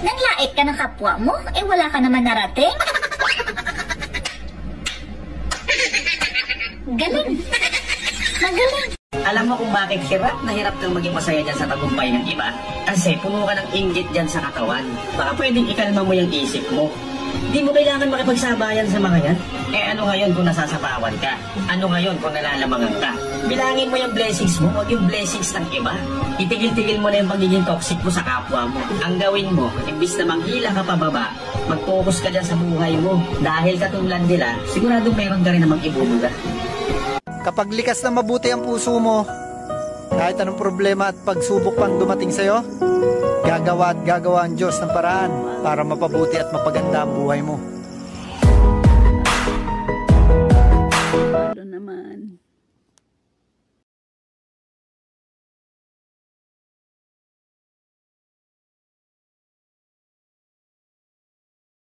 Nanlait ka ng kapwa mo? Eh wala ka naman narating? Galing. Magaling. Alam mo kung bakit hirap na hirap kang maging masaya dyan sa tagumpay ng iba? Kasi puno ka ng inggit dyan sa katawan. Baka pwedeng ikalma mo yung isip mo. Di mo kailangan makipagsabayan sa mga yan. Eh ano ngayon kung nasasapawan ka? Ano ngayon kung nalalamangan ka? Bilangin mo yung blessings mo, huwag yung blessings ng iba. Itigil-tigil mo na yung pagiging toxic mo sa kapwa mo. Ang gawin mo, imbis na manghila ka pababa, mag-focus ka dyan sa buhay mo. Dahil katulad nila, siguradong meron ka rin namang ibubuga. Kapag likas na mabuti ang puso mo, kahit anong problema at pagsubok pang dumating sa'yo, gagawa at gagawa ang Diyos ng paraan para mapabuti at mapaganda ang buhay mo.